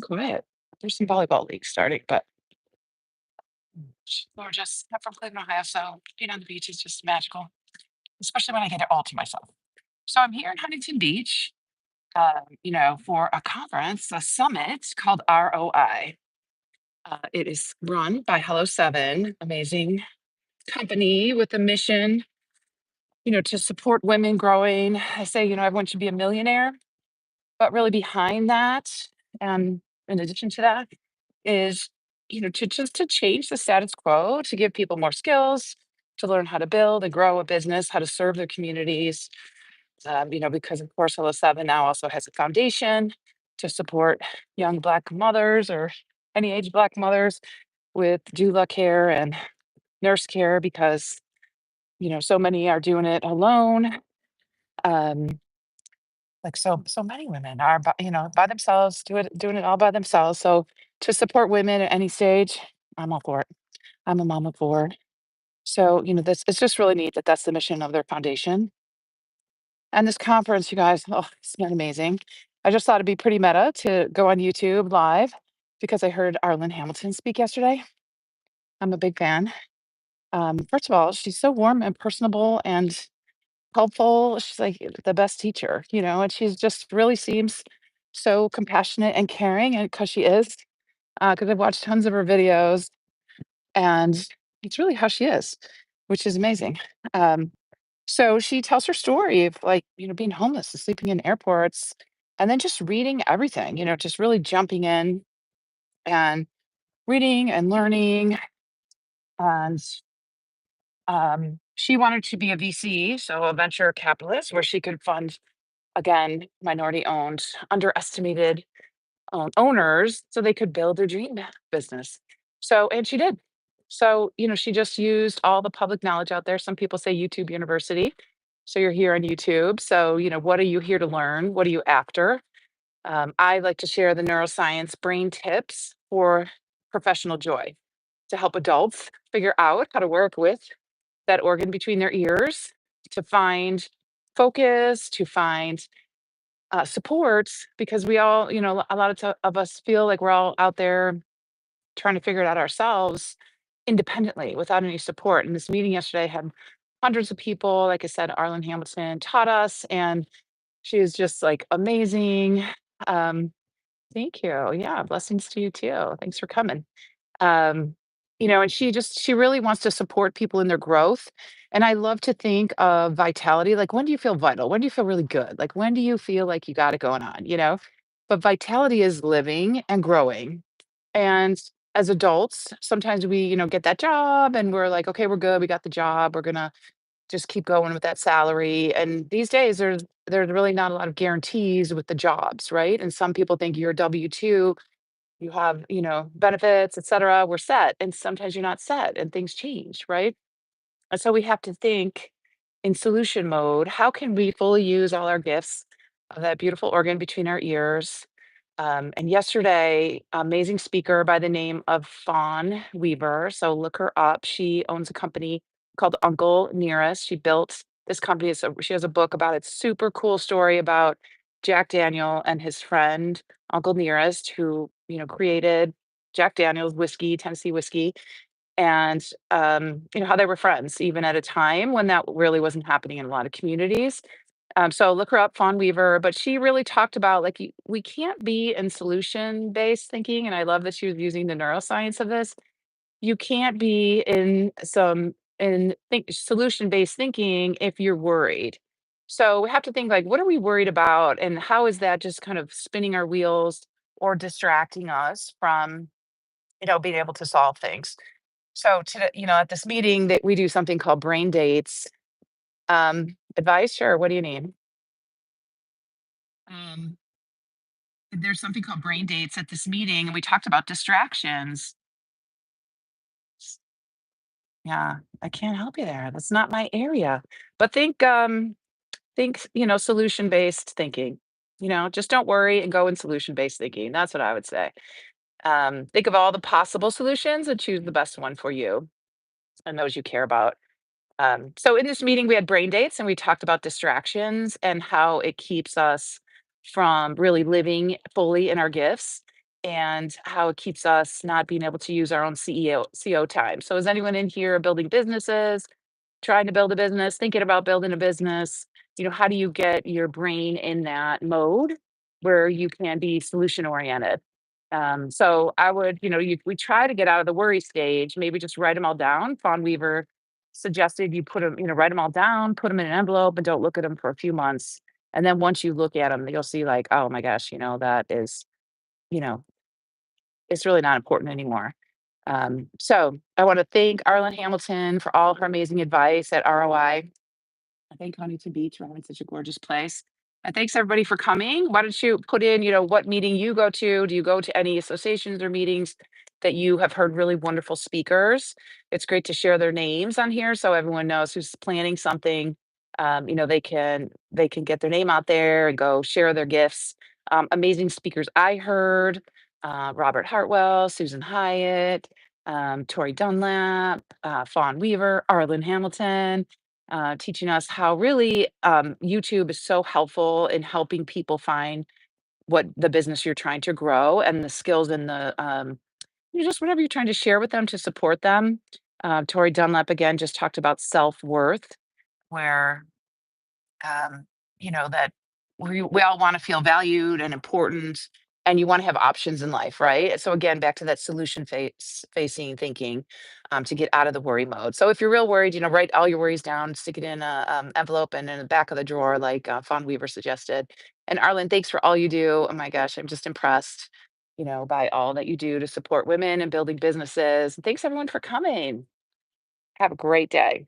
quiet. There's some volleyball leagues starting, but we're just I'm from Cleveland, Ohio, so being on the beach is just magical, especially when I get it all to myself. So I'm here in Huntington Beach, for a conference, a summit called ROI. It is run by Hello Seven, amazing company with a mission, to support women growing. I say, everyone should be a millionaire, but really behind that, and in addition to that, is to change the status quo, to give people more skills, to learn how to build and grow a business, how to serve their communities. Because of course Hello Seven now also has a foundation to support young Black mothers or any age Black mothers with doula care and nurse care because so many are doing it alone. Um, like so many women are by themselves, doing it all by themselves. So to support women at any stage, I'm all for it. I'm a mom of four. So, this it's just really neat that that's the mission of their foundation. And this conference, you guys, oh, it's been amazing. I just thought it'd be pretty meta to go on YouTube live because I heard Arlen Hamilton speak yesterday. I'm a big fan. First of all, she's so warm and personable and helpful. She's like the best teacher, and she's just really seems so compassionate and caring, and because she is, because I've watched tons of her videos, and it's really how she is, which is amazing. Um, so she tells her story of like, being homeless and sleeping in airports and then just reading everything, just really jumping in and reading and learning. And she wanted to be a VC, so a venture capitalist, where she could fund, again, minority owned, underestimated owners so they could build their dream business. So, and she did. So, she just used all the public knowledge out there. Some people say YouTube University. So you're here on YouTube. So, what are you here to learn? What are you after? I like to share the neuroscience brain tips for professional joy to help adults figure out how to work with that organ between their ears to find focus, to find supports, because we all, a lot of us feel like we're all out there trying to figure it out ourselves independently without any support. And this meeting yesterday had hundreds of people. Like I said, Arlen Hamilton taught us, and she is just like amazing. Um, thank you. Yeah, blessings to you too. Thanks for coming. Um, and she really wants to support people in their growth. And I love to think of vitality. Like, when do you feel vital? When do you feel really good? Like, when do you feel like you got it going on? But vitality is living and growing. And as adults, sometimes we, get that job and we're like, okay, we're good. We got the job. We're gonna just keep going with that salary. And these days there's really not a lot of guarantees with the jobs, right? And some people think you're a W-2, you have, benefits, et cetera, we're set. And sometimes you're not set and things change, right? And so we have to think in solution mode. How can we fully use all our gifts of that beautiful organ between our ears? And yesterday, amazing speaker by the name of Fawn Weaver. So look her up. She owns a company called Uncle Nearest. She built this company. She has a book about it. Super cool story about Jack Daniel and his friend Uncle Nearest, who created Jack Daniel's whiskey, Tennessee whiskey, and how they were friends even at a time when that really wasn't happening in a lot of communities. So look her up, Fawn Weaver, but she really talked about like we can't be in solution based thinking, and I love that she was using the neuroscience of this. You can't be in think solution based thinking if you're worried. So we have to think like, what are we worried about, and how is that just kind of spinning our wheels or distracting us from being able to solve things. So to at this meeting that we do something called brain dates. Advice, sure. What do you need? Um, there's something called brain dates at this meeting, and we talked about distractions. Yeah, I can't help you there. That's not my area. But think, solution-based thinking. Just don't worry and go in solution-based thinking. That's what I would say. Think of all the possible solutions and choose the best one for you and those you care about. So in this meeting, we had brain dates and we talked about distractions and how it keeps us from really living fully in our gifts. and how it keeps us not being able to use our own CEO time. So, is anyone in here building businesses, trying to build a business, thinking about building a business? How do you get your brain in that mode where you can be solution oriented? So I would, we try to get out of the worry stage, maybe just write them all down. Fawn Weaver suggested you put them, write them all down, put them in an envelope, and don't look at them for a few months. And then once you look at them, you'll see like, oh my gosh, that is, you know, it's really not important anymore. So I want to thank Arlen Hamilton for all her amazing advice at ROI. I thank Huntington Beach for having such a gorgeous place. And thanks everybody for coming. Why don't you put in, what meeting you go to? Do you go to any associations or meetings that you have heard really wonderful speakers? It's great to share their names on here so everyone knows who's planning something. They can get their name out there and go share their gifts. Amazing speakers I heard: Robert Hartwell, Susan Hyatt, Tori Dunlap, Fawn Weaver, Arlen Hamilton, teaching us how really YouTube is so helpful in helping people find what the business you're trying to grow and the skills and the just whatever you're trying to share with them to support them. Tori Dunlap again just talked about self worth, where that we all want to feel valued and important, and you want to have options in life, right? So again, back to that facing thinking, to get out of the worry mode. So if you're real worried, write all your worries down, stick it in a envelope and in the back of the drawer, like Fawn Weaver suggested. And Arlen, thanks for all you do. Oh my gosh, I'm just impressed, by all that you do to support women and building businesses. Thanks everyone for coming. Have a great day.